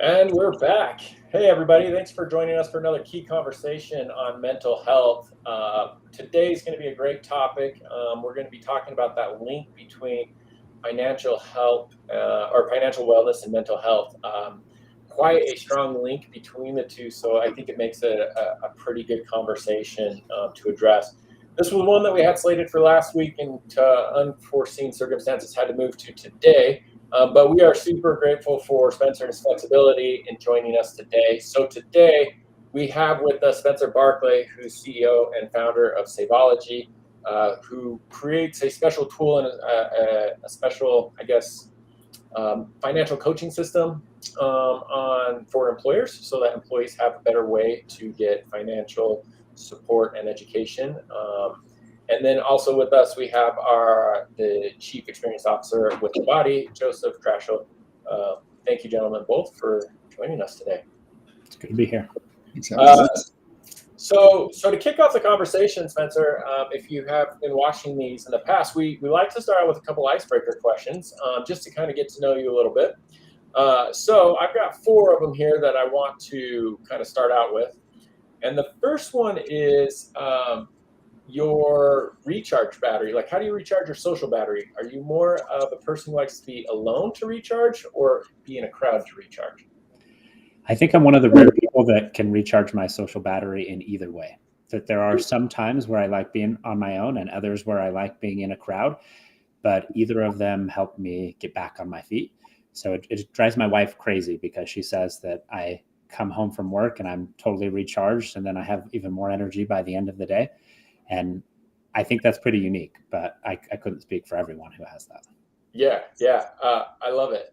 And we're back. Hey, everybody. Thanks for joining us for another key conversation on mental health. Today's going to be a great topic. We're going to be talking about that link between financial health or financial wellness and mental health. Quite a strong link between the two. So I think it makes it a pretty good conversation to address. This was one that we had slated for last week and unforeseen circumstances had to move to today. But we are super grateful for Spencer and his flexibility in joining us today. So today we have with us Spencer Barclay, who's CEO and founder of Savology, who creates a special tool and a special, financial coaching system for employers so that employees have a better way to get financial support and education. And then also with us, we have the Chief Experience Officer with Nivati, Joseph Draschil. Thank you, gentlemen, both for joining us today. It's good to be here. So to kick off the conversation, Spencer, if you have been watching these in the past, we like to start out with a couple icebreaker questions just to kind of get to know you a little bit. So I've got 4 of them here that I want to kind of start out with. And the first one is your recharge battery. Like, how do you recharge your social battery? Are you more of a person who likes to be alone to recharge or be in a crowd to recharge? I think I'm one of the rare people that can recharge my social battery in either way. That there are some times where I like being on my own and others where I like being in a crowd, but either of them help me get back on my feet. So it drives my wife crazy because she says that I come home from work and I'm totally recharged and then I have even more energy by the end of the day. And I think that's pretty unique, but I couldn't speak for everyone who has that. Yeah. I love it.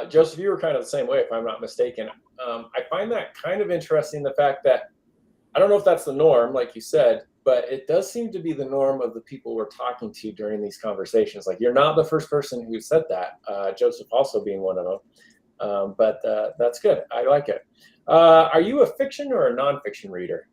Joseph, you were kind of the same way, if I'm not mistaken. I find that kind of interesting, the fact that, I don't know if that's the norm, like you said, but it does seem to be the norm of the people we're talking to during these conversations. Like, you're not the first person who said that, Joseph also being one of them. But that's good. I like it. Are you a fiction or a nonfiction reader?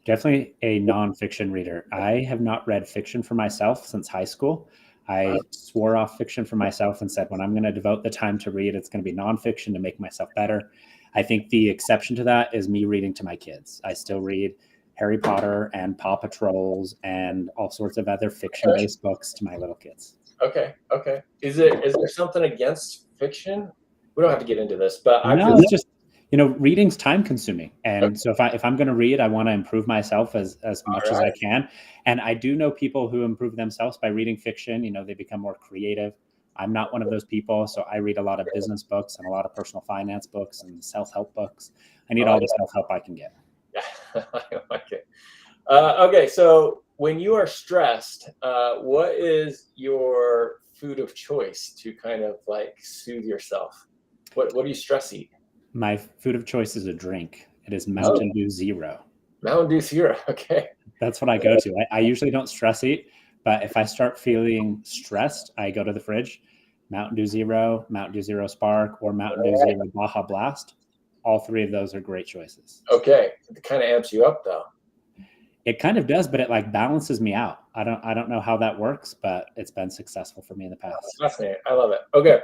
Definitely a nonfiction reader. I have not read fiction for myself since high school. I swore off fiction for myself and said, when I'm going to devote the time to read, it's going to be nonfiction to make myself better. I think the exception to that is me reading to my kids. I still read Harry Potter and Paw Patrols and all sorts of other fiction-based books to my little kids. Okay. Is there something against fiction? We don't have to get into this, but it's just, reading's time consuming. And so if I'm going to read, I want to improve myself as much as I can. And I do know people who improve themselves by reading fiction. They become more creative. I'm not one of those people. So I read a lot of business books and a lot of personal finance books and self-help books. I need all the self-help I can get. Yeah, I like it. Okay, so when you are stressed, what is your food of choice to kind of like soothe yourself? What do you stress eat? My food of choice is a drink. It is Mountain Dew Zero. Mountain Dew Zero, okay. That's what I go to. I usually don't stress eat, but if I start feeling stressed, I go to the fridge, Mountain Dew Zero Spark, or Mountain Dew Zero Baja Blast. All 3 of those are great choices. Okay, it kind of amps you up though. It kind of does, but it like balances me out. I don't know how that works, but it's been successful for me in the past. That's fascinating. I love it. Okay.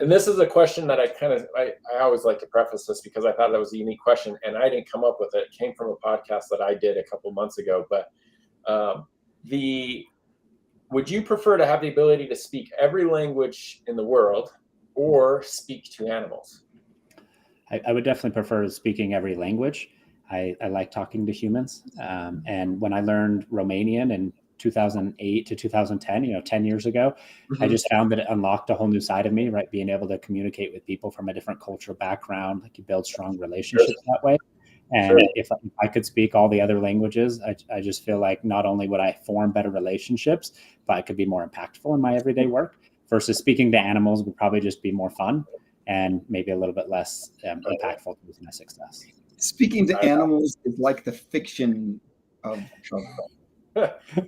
And this is a question that I always like to preface this because I thought that was a unique question and I didn't come up with it. It came from a podcast that I did a couple months ago. But would you prefer to have the ability to speak every language in the world or speak to animals? I would definitely prefer speaking every language. I like talking to humans. And when I learned Romanian in 2008 to 2010, 10 years ago, I just found that it unlocked a whole new side of me, right? Being able to communicate with people from a different cultural background, like you build strong relationships that way. And if I could speak all the other languages, I just feel like not only would I form better relationships, but I could be more impactful in my everyday work versus speaking to animals would probably just be more fun and maybe a little bit less impactful to my success. Speaking to animals is like the fiction of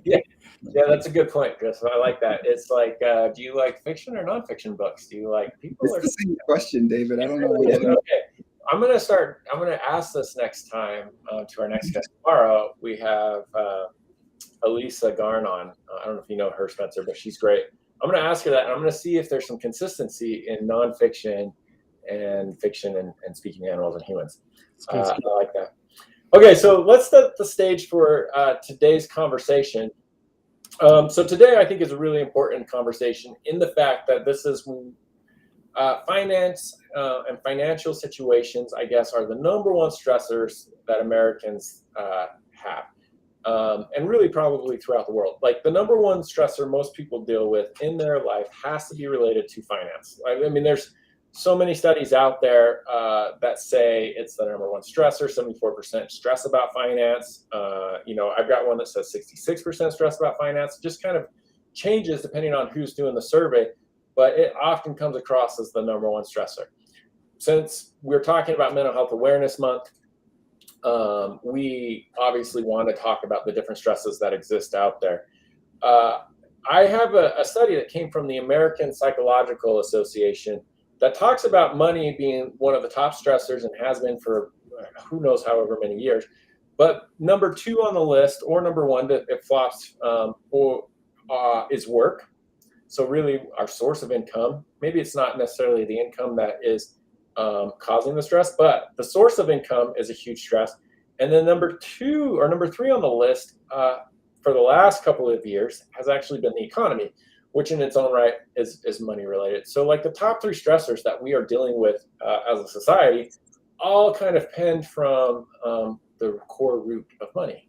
yeah, that's a good point, Chris. I like that. It's like, do you like fiction or nonfiction books? Do you like people? It's the same question, David. I don't know. Okay, I'm going to ask this next time to our next guest tomorrow. We have Elisa Garn on. I don't know if you know her, Spencer, but she's great. I'm going to ask her that, and I'm going to see if there's some consistency in nonfiction and fiction and speaking animals and humans. I like that. Okay, so let's set the stage for today's conversation. So today I think is a really important conversation in the fact that this is finance and financial situations, I guess, are the number one stressors that Americans have. And really probably throughout the world. Like the number one stressor most people deal with in their life has to be related to finance. I mean, there's so many studies out there that say it's the number one stressor, 74% stress about finance. I've got one that says 66% stress about finance. Just kind of changes depending on who's doing the survey, but it often comes across as the number one stressor. Since we're talking about Mental Health Awareness Month, we obviously want to talk about the different stresses that exist out there. I have a study that came from the American Psychological Association that talks about money being one of the top stressors and has been for who knows however many years. But number two on the list, or number one that it flops, is work. So really our source of income. Maybe it's not necessarily the income that is causing the stress, but the source of income is a huge stress. And then number three on the list for the last couple of years has actually been the economy, which in its own right is money related. So like the top three stressors that we are dealing with as a society all kind of penned from the core root of money,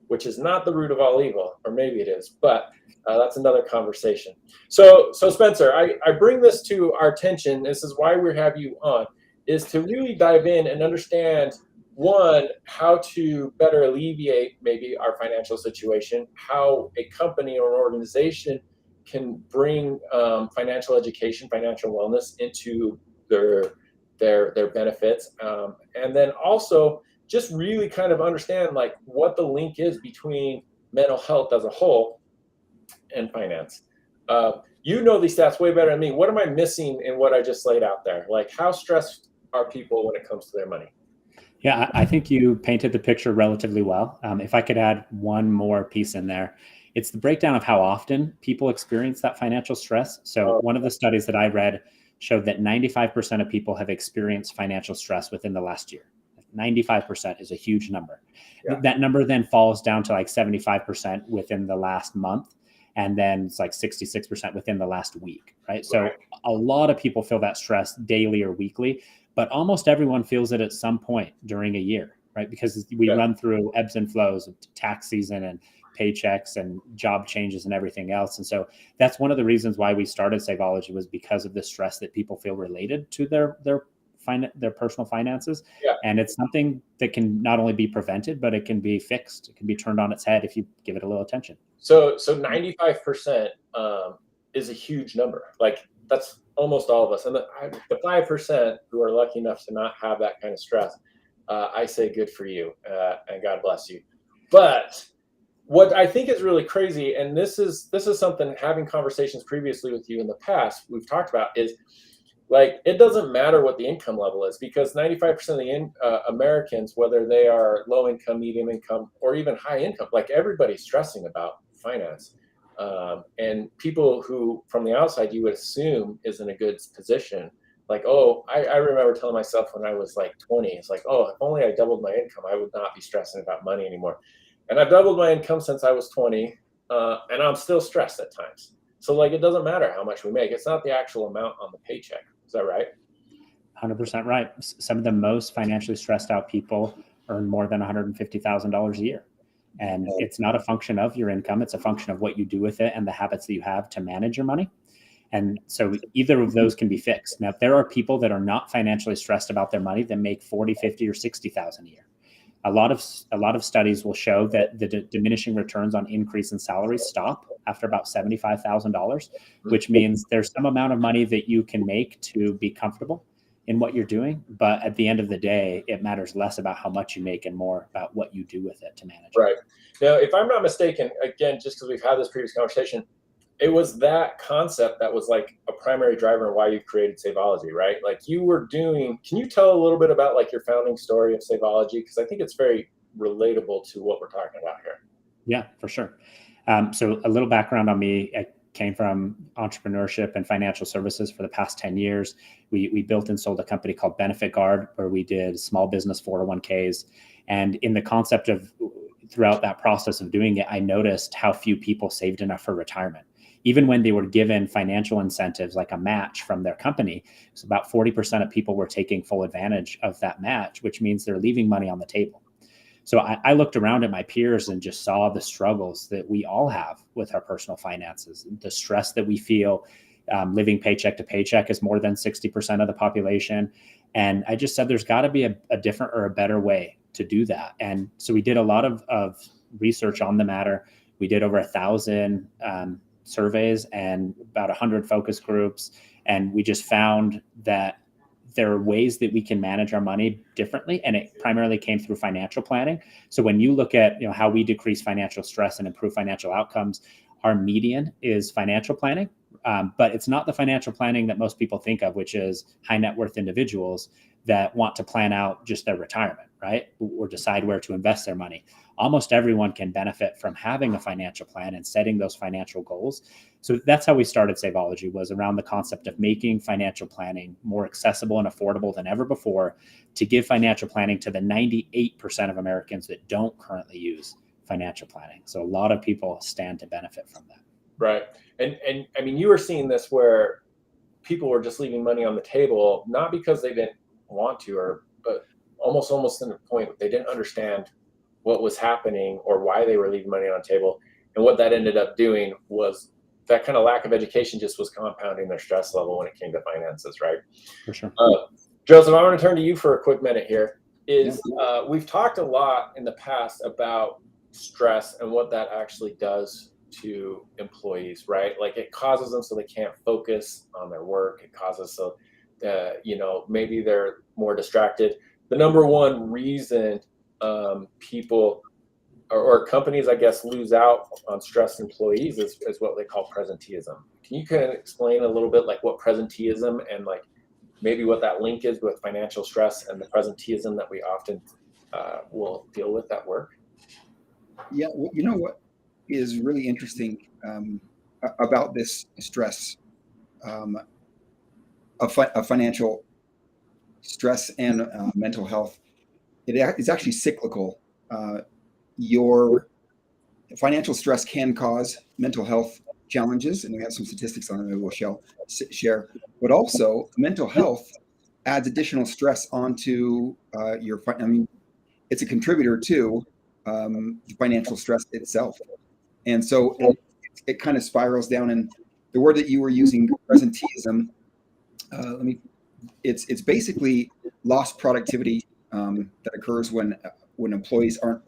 which is not the root of all evil, or maybe it is, but that's another conversation. So Spencer, I bring this to our attention. This is why we have you on, is to really dive in and understand, one, how to better alleviate maybe our financial situation, how a company or an organization can bring financial education, financial wellness into their benefits, and then also just really kind of understand like what the link is between mental health as a whole and finance. You know these stats way better than me. What am I missing in what I just laid out there? Like how stressed are people when it comes to their money? Yeah, I think you painted the picture relatively well. If I could add one more piece in there, it's the breakdown of how often people experience that financial stress. So one of the studies that I read showed that 95% of people have experienced financial stress within the last year. 95% is a huge number. Yeah. That number then falls down to like 75% within the last month. And then it's like 66% within the last week, right? So a lot of people feel that stress daily or weekly, but almost everyone feels it at some point during a year, right? Because we run through ebbs and flows of tax season and paychecks and job changes and everything else. And so that's one of the reasons why we started Savology, was because of the stress that people feel related to their personal finances. Yeah. And it's something that can not only be prevented, but it can be fixed. It can be turned on its head if you give it a little attention. So 95% is a huge number. Like that's almost all of us. And the 5% who are lucky enough to not have that kind of stress, I say good for you and God bless you. But what I think is really crazy, and this is something, having conversations previously with you in the past, we've talked about, is like, it doesn't matter what the income level is, because 95% of the Americans, whether they are low income, medium income, or even high income, like everybody's stressing about finance. And people who from the outside you would assume is in a good position, like, oh, I remember telling myself when I was like 20, it's like, oh, if only I doubled my income, I would not be stressing about money anymore. And I've doubled my income since I was 20, and I'm still stressed at times. So like, it doesn't matter how much we make. It's not the actual amount on the paycheck. Is that right? 100% right. Some of the most financially stressed out people earn more than $150,000 a year. And it's not a function of your income. It's a function of what you do with it and the habits that you have to manage your money. And so either of those can be fixed. Now, if there are people that are not financially stressed about their money that make 40, 50, or 60,000 a year, a lot of studies will show that the diminishing returns on increase in salaries stop after about $75,000, which means there's some amount of money that you can make to be comfortable in what you're doing. But at the end of the day, it matters less about how much you make and more about what you do with it to manage it. Right. Now, if I'm not mistaken, again, just because we've had this previous conversation, it was that concept that was like a primary driver in why you created Savology, right? Like you were doing, can you tell a little bit about like your founding story of Savology? Because I think it's very relatable to what we're talking about here. Yeah, for sure. So a little background on me. I came from entrepreneurship and financial services for the past 10 years. We built and sold a company called Benefit Guard, where we did small business 401ks. And in the concept of throughout that process of doing it, I noticed how few people saved enough for retirement. Even when they were given financial incentives like a match from their company, so about 40% of people were taking full advantage of that match, which means they're leaving money on the table. So I looked around at my peers and just saw the struggles that we all have with our personal finances, the stress that we feel. Living paycheck to paycheck is more than 60% of the population. And I just said, there's got to be a different or a better way to do that. And so we did a lot of research on the matter. We did over 1,000 surveys and about 100 focus groups. And we just found that there are ways that we can manage our money differently. And it primarily came through financial planning. So when you look at how we decrease financial stress and improve financial outcomes, our median is financial planning. But it's not the financial planning that most people think of, which is high net worth individuals that want to plan out just their retirement, right? Or decide where to invest their money. Almost everyone can benefit from having a financial plan and setting those financial goals. So that's how we started Savology, was around the concept of making financial planning more accessible and affordable than ever before, to give financial planning to the 98% of Americans that don't currently use financial planning. So a lot of people stand to benefit from that. Right. And I mean, you were seeing this where people were just leaving money on the table, not because they didn't want to, but almost to the point they didn't understand what was happening or why they were leaving money on the table. And what that ended up doing was that kind of lack of education just was compounding their stress level when it came to finances, right? For sure. Joseph, I want to turn to you for a quick minute here. We've talked a lot in the past about stress and what that actually does to employees, right? Like, it causes them so they can't focus on their work. It causes so that, maybe they're more distracted. The number one reason people or companies, I guess, lose out on stressed employees is what they call presenteeism. Can you kind of explain a little bit like what presenteeism and like maybe what that link is with financial stress and the presenteeism that we often will deal with at work? Yeah, well, you know what is really interesting about this stress of financial stress and mental health? It's actually cyclical. Your financial stress can cause mental health challenges, and we have some statistics on it that we'll share. But also, mental health adds additional stress onto your. I mean, it's a contributor to financial stress itself, and so it kind of spirals down. And the word that you were using, presenteeism, it's basically lost productivity that occurs when employees aren't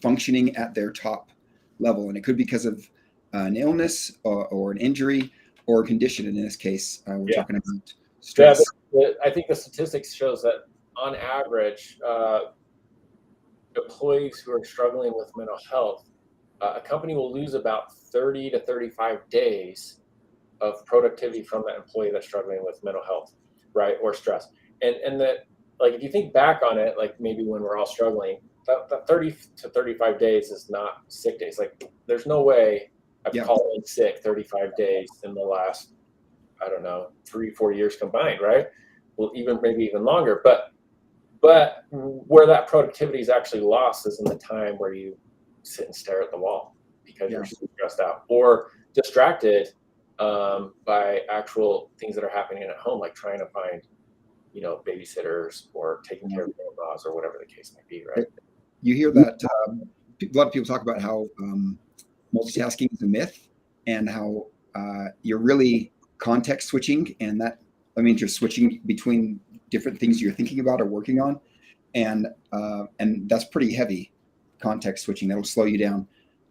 functioning at their top level, and it could be because of an illness or an injury or a condition. In this case, we're talking about stress. Yeah, I think the statistics shows that on average, employees who are struggling with mental health, a company will lose about 30 to 35 days of productivity from that employee that's struggling with mental health, right, or stress. And that, like, if you think back on it, like maybe when we're all struggling, that 30 to 35 days is not sick days. Like, there's no way I've called in sick 35 days in the last, I don't know, 3-4 years combined, right? Well, maybe even longer. But where that productivity is actually lost is in the time where you sit and stare at the wall because you're stressed out or distracted by actual things that are happening at home, like trying to find, babysitters or taking care of your in-laws or whatever the case may be, right? You hear that a lot of people talk about how multitasking is a myth and how you're really context switching, and that means you're switching between different things you're thinking about or working on, and that's pretty heavy context switching. That'll slow you down.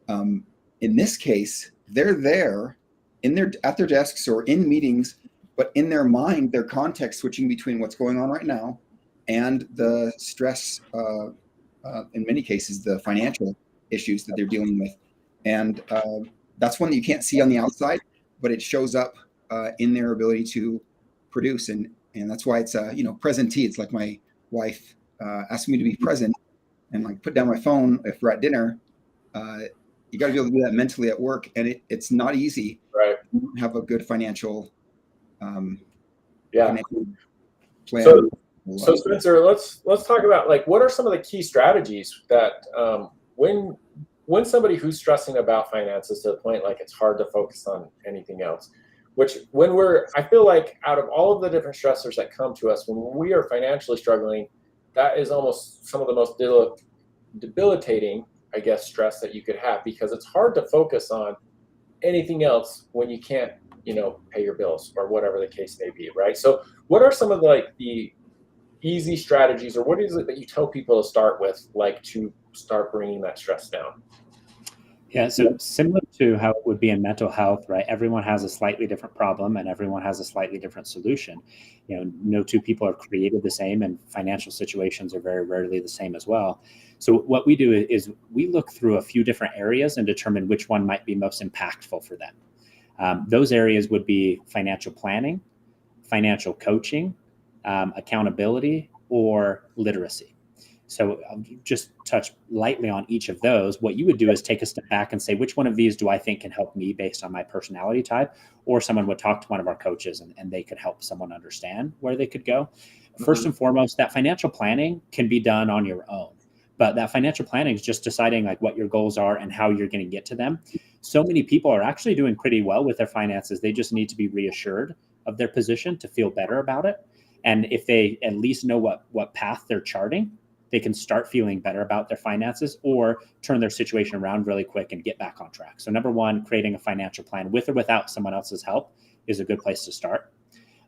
In this case, they're there at their desks or in meetings, but in their mind, they're context switching between what's going on right now and the stress, in many cases, the financial issues that they're dealing with. And that's one that you can't see on the outside, but it shows up in their ability to produce. And that's why it's, presentee. It's like my wife asking me to be present and like put down my phone if we're at dinner. You got to be able to do that mentally at work. And it's not easy. Right. don't have a good financial, Yeah. financial plan. So Spencer, let's talk about like what are some of the key strategies that when somebody who's stressing about finances to the point like it's hard to focus on anything else, which I feel like out of all of the different stressors that come to us when we are financially struggling, that is almost some of the most debilitating, I guess, stress that you could have, because it's hard to focus on anything else when you can't, pay your bills or whatever the case may be, right? So what are some of the easy strategies, or what is it that you tell people to start with, like to start bringing that stress down? Yeah, so similar to how it would be in mental health, right? Everyone has a slightly different problem and everyone has a slightly different solution. No two people are created the same, and financial situations are very rarely the same as well. So what we do is we look through a few different areas and determine which one might be most impactful for them. Those areas would be financial planning, financial coaching, accountability, or literacy. So I'll just touch lightly on each of those. What you would do is take a step back and say, which one of these do I think can help me based on my personality type? Or someone would talk to one of our coaches and they could help someone understand where they could go. First and foremost, that financial planning can be done on your own. But that financial planning is just deciding like what your goals are and how you're going to get to them. So many people are actually doing pretty well with their finances. They just need to be reassured of their position to feel better about it. And if they at least know what path they're charting, they can start feeling better about their finances or turn their situation around really quick and get back on track. So number one, creating a financial plan with or without someone else's help is a good place to start.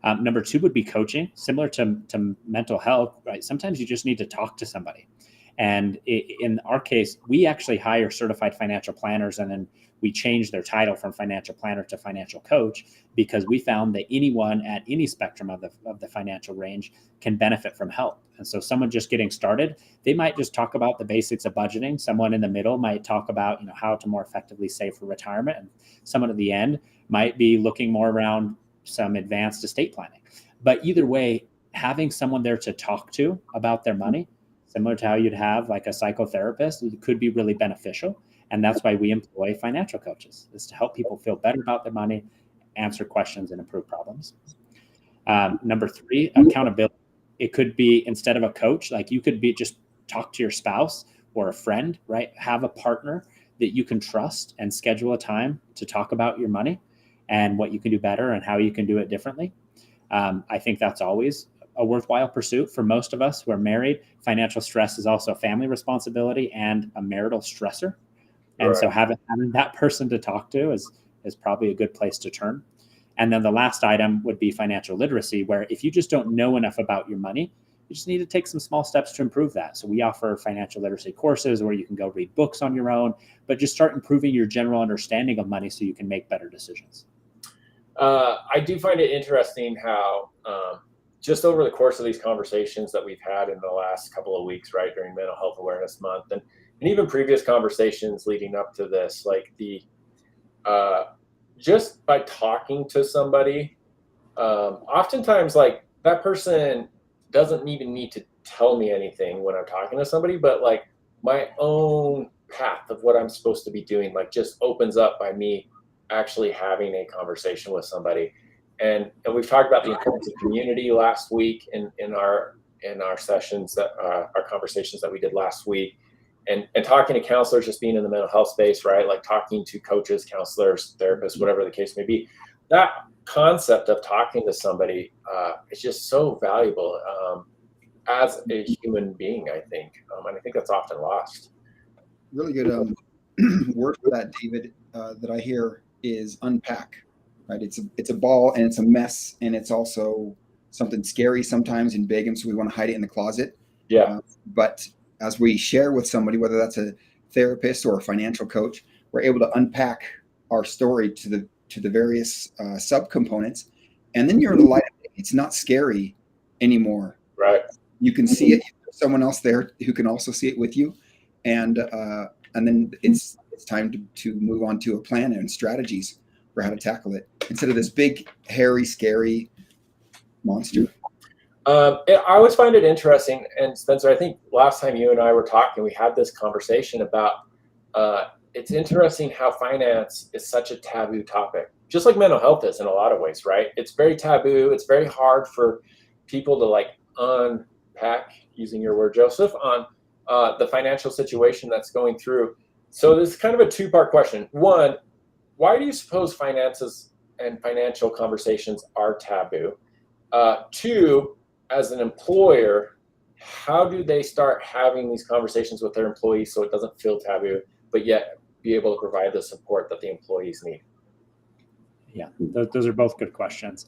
Number two would be coaching, similar to mental health, right? Sometimes you just need to talk to somebody. And in our case, we actually hire certified financial planners, and then we change their title from financial planner to financial coach, because we found that anyone at any spectrum of the financial range can benefit from help. And so someone just getting started, they might just talk about the basics of budgeting. Someone in the middle might talk about, how to more effectively save for retirement. And someone at the end might be looking more around some advanced estate planning. But either way, having someone there to talk to about their money, similar to how you'd have like a psychotherapist, it could be really beneficial. And that's why we employ financial coaches, is to help people feel better about their money, answer questions, and improve problems. Number three, accountability. It could be, instead of a coach, like you could be just talk to your spouse or a friend, right? Have a partner that you can trust and schedule a time to talk about your money and what you can do better and how you can do it differently. I think that's always a worthwhile pursuit for most of us who are married. Financial stress is also a family responsibility and a marital stressor. And right. So having that person to talk to is probably a good place to turn. And then the last item would be financial literacy, where if you just don't know enough about your money, you just need to take some small steps to improve that. So we offer financial literacy courses where you can go read books on your own, but just start improving your general understanding of money so you can make better decisions. I do find it interesting how just over the course of these conversations that we've had in the last couple of weeks, right, during Mental Health Awareness Month, and even previous conversations leading up to this, like just by talking to somebody, oftentimes like that person doesn't even need to tell me anything when I'm talking to somebody, but like my own path of what I'm supposed to be doing, like just opens up by me actually having a conversation with somebody. And we've talked about the importance of community last week in our sessions, that our conversations that we did last week, and talking to counselors, just being in the mental health space, right? Like talking to coaches, counselors, therapists, whatever the case may be. That concept of talking to somebody is just so valuable as a human being, I think. And I think that's often lost. Really good word for that, David, that I hear is unpack. Right? It's a ball and it's a mess, and it's also something scary sometimes and big, and so we want to hide it in the closet. Yeah. But as we share with somebody, whether that's a therapist or a financial coach, we're able to unpack our story to the various subcomponents, and then you're in the light of it. It's not scary anymore. Right. You can see it. There's someone else there who can also see it with you, and then it's time to move on to a plan and strategies for how to tackle it instead of this big, hairy, scary monster. I always find it interesting, and Spencer, I think last time you and I were talking, we had this conversation about it's interesting how finance is such a taboo topic just like mental health is in a lot of ways, right? It's very taboo. It's very hard for people to like unpack, using your word, Joseph, on the financial situation that's going through. So this is kind of a two-part question. One, why do you suppose finances and financial conversations are taboo? Two, as an employer, how do they start having these conversations with their employees so it doesn't feel taboo, but yet be able to provide the support that the employees need? Yeah, those are both good questions.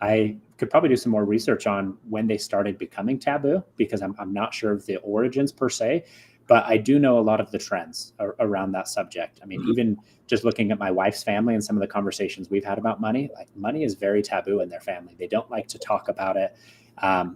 I could probably do some more research on when they started becoming taboo, because I'm not sure of the origins per se, but I do know a lot of the trends around that subject. I mean, even just looking at my wife's family and some of the conversations we've had about money, like money is very taboo in their family. They don't like to talk about it.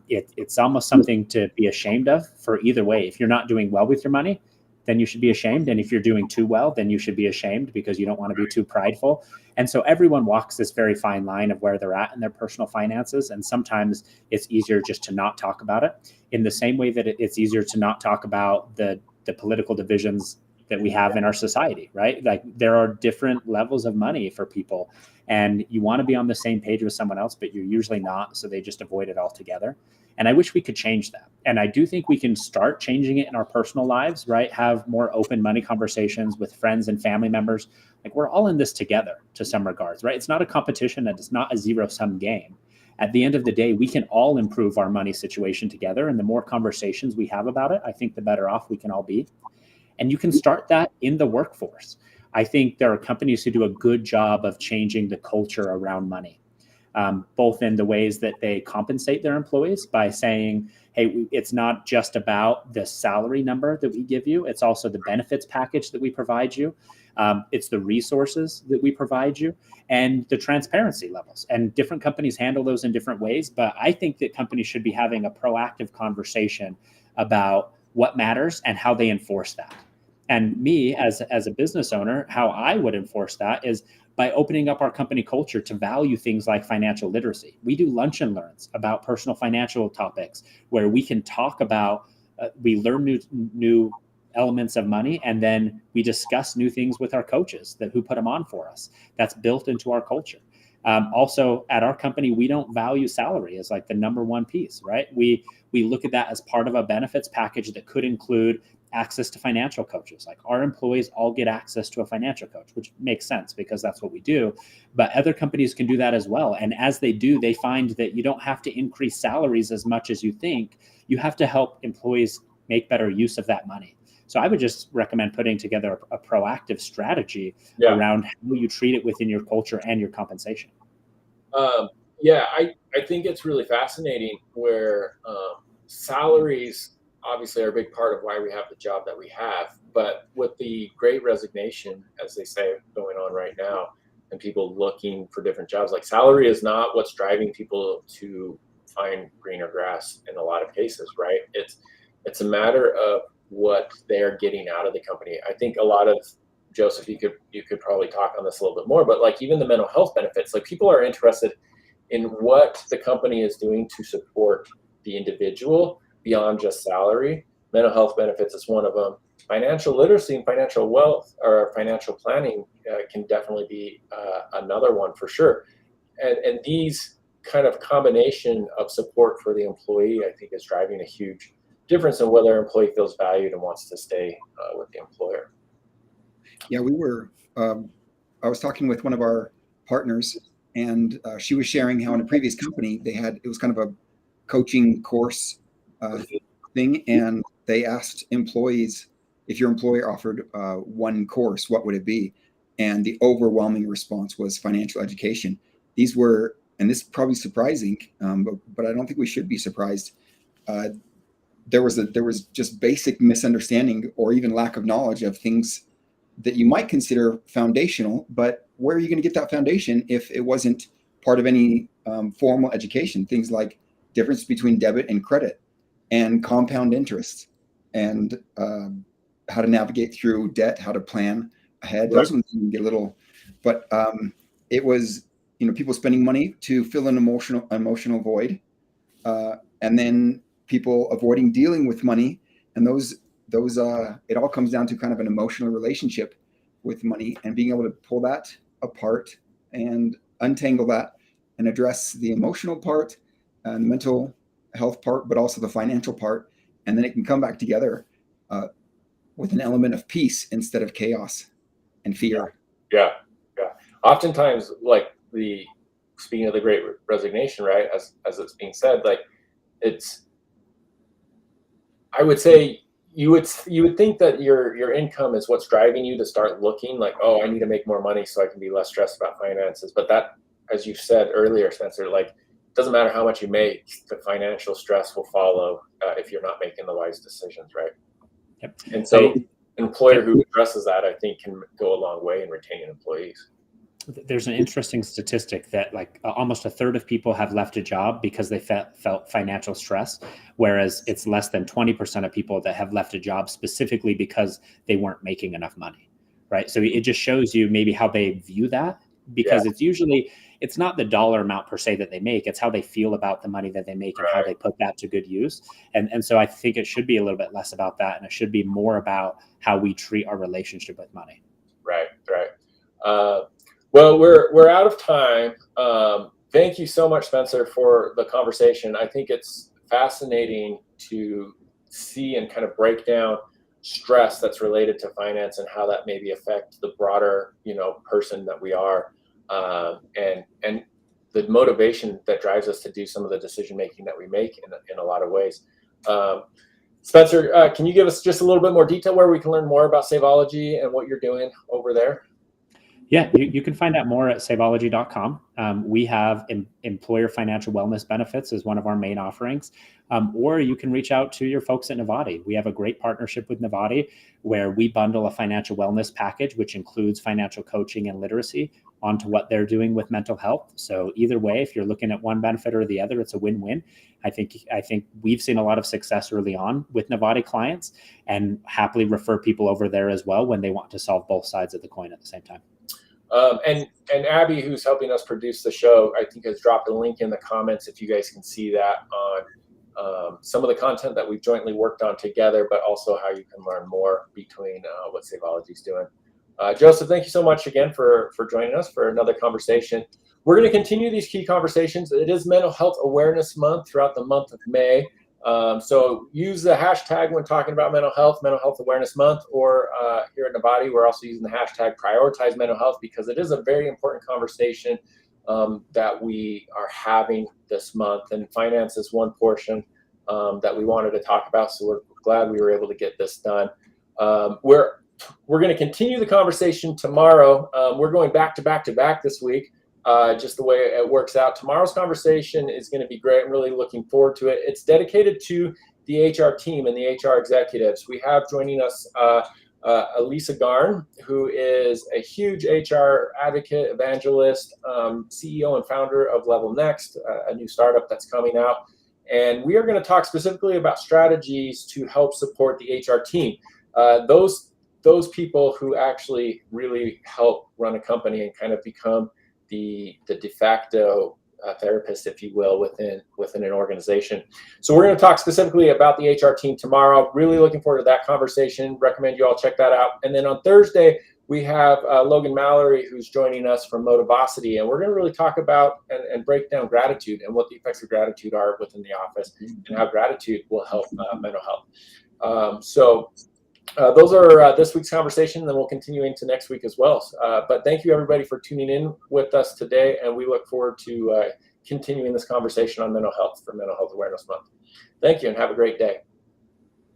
It's almost something to be ashamed of for either way. If you're not doing well with your money, then you should be ashamed. And if you're doing too well, then you should be ashamed because you don't want to be too prideful. And so everyone walks this very fine line of where they're at in their personal finances. And sometimes it's easier just to not talk about it, in the same way that it's easier to not talk about the political divisions that we have in our society, right? Like there are different levels of money for people, and you want to be on the same page with someone else, but you're usually not. So they just avoid it altogether. And I wish we could change that. And I do think we can start changing it in our personal lives, right? Have more open money conversations with friends and family members. Like we're all in this together to some regards, right? It's not a competition, and it's not a zero-sum game. At the end of the day, we can all improve our money situation together. And the more conversations we have about it, I think the better off we can all be. And you can start that in the workforce. I think there are companies who do a good job of changing the culture around money, both in the ways that they compensate their employees by saying, hey, it's not just about the salary number that we give you. It's also the benefits package that we provide you. It's the resources that we provide you and the transparency levels. And different companies handle those in different ways. But I think that companies should be having a proactive conversation about what matters and how they enforce that. And me as a business owner, how I would enforce that is by opening up our company culture to value things like financial literacy. We do lunch and learns about personal financial topics where we can talk about, we learn new elements of money, and then we discuss new things with our coaches who put them on for us. That's built into our culture. Also, at our company, we don't value salary as like the number one piece, right? We look at that as part of a benefits package that could include access to financial coaches. Like our employees all get access to a financial coach, which makes sense because that's what we do. But other companies can do that as well. And as they do, they find that you don't have to increase salaries as much as you think. You have to help employees make better use of that money. So I would just recommend putting together a proactive strategy around how you treat it within your culture and your compensation. I think it's really fascinating where salaries obviously are a big part of why we have the job that we have. But with the great resignation, as they say, going on right now, and people looking for different jobs, like salary is not what's driving people to find greener grass in a lot of cases, right? It's a matter of what they're getting out of the company. I think a lot of, Joseph, you could probably talk on this a little bit more, but like even the mental health benefits, like people are interested in what the company is doing to support the individual beyond just salary. Mental health benefits is one of them. Financial literacy and financial wealth or financial planning can definitely be another one for sure. And these kind of combination of support for the employee, I think, is driving a huge difference in whether an employee feels valued and wants to stay with the employer. Yeah, I was talking with one of our partners, and she was sharing how in a previous company it was kind of a coaching course thing, and they asked employees, if your employer offered one course, what would it be? And the overwhelming response was financial education. These were, and this is probably surprising, but I don't think we should be surprised. There was just basic misunderstanding or even lack of knowledge of things that you might consider foundational, but where are you going to get that foundation if it wasn't part of any formal education? Things like difference between debit and credit and compound interest and how to navigate through debt, how to plan ahead. Those ones can get a little, but it was, people spending money to fill an emotional void, and then people avoiding dealing with money, and those it all comes down to kind of an emotional relationship with money, and being able to pull that apart and untangle that and address the emotional part and the mental health part, but also the financial part. And then it can come back together with an element of peace instead of chaos and fear. Yeah. Oftentimes, like speaking of the Great Resignation, right? As it's being said, like I would say you would think that your income is what's driving you to start looking like, oh, I need to make more money so I can be less stressed about finances. But that, as you said earlier, Spencer, like it doesn't matter how much you make, the financial stress will follow if you're not making the wise decisions, right? Yep. And so an employer who addresses that, I think, can go a long way in retaining employees. There's an interesting statistic that like almost a third of people have left a job because they felt financial stress, whereas it's less than 20% of people that have left a job specifically because they weren't making enough money, right? So it just shows you maybe how they view that, because it's not the dollar amount per se that they make, it's how they feel about the money that they make and how they put that to good use. And so I think it should be a little bit less about that, and it should be more about how we treat our relationship with money. Right. Well, we're out of time. Thank you so much, Spencer, for the conversation. I think it's fascinating to see and kind of break down stress that's related to finance and how that maybe affect the broader, person that we are, and the motivation that drives us to do some of the decision making that we make in a lot of ways. Spencer, can you give us just a little bit more detail where we can learn more about Savology and what you're doing over there? Yeah, you can find out more at Savology.com. We have employer financial wellness benefits as one of our main offerings, or you can reach out to your folks at Nivati. We have a great partnership with Nivati where we bundle a financial wellness package, which includes financial coaching and literacy onto what they're doing with mental health. So either way, if you're looking at one benefit or the other, it's a win-win. I think we've seen a lot of success early on with Nivati clients, and happily refer people over there as well when they want to solve both sides of the coin at the same time. And Abby, who's helping us produce the show, I think has dropped a link in the comments if you guys can see that on some of the content that we've jointly worked on together, but also how you can learn more between what Savology is doing. Joseph, thank you so much again for joining us for another conversation. We're going to continue these key conversations. It is Mental Health Awareness Month throughout the month of May. So use the hashtag when talking about Mental Health Awareness Month, or here at Nivati, we're also using the hashtag Prioritize Mental Health, because it is a very important conversation that we are having this month. And finance is one portion that we wanted to talk about. So we're glad we were able to get this done. We're going to continue the conversation tomorrow. We're going back to back this week. Just the way it works out. Tomorrow's conversation is going to be great. I'm really looking forward to it. It's dedicated to the HR team and the HR executives. We have joining us Elisa Garn, who is a huge HR advocate, evangelist, CEO and founder of Level Next, a new startup that's coming out. And we are going to talk specifically about strategies to help support the HR team. Those people who actually really help run a company and kind of become the de facto therapist, if you will, within an organization. So we're going to talk specifically about the HR team tomorrow. Really looking forward to that conversation. Recommend you all check that out. And then on Thursday, we have Logan Mallory, who's joining us from Motivosity. And we're going to really talk about and break down gratitude and what the effects of gratitude are within the office and how gratitude will help mental health. Those are this week's conversation, and then we'll continue into next week as well. But thank you, everybody, for tuning in with us today, and we look forward to continuing this conversation on mental health for Mental Health Awareness Month. Thank you, and have a great day.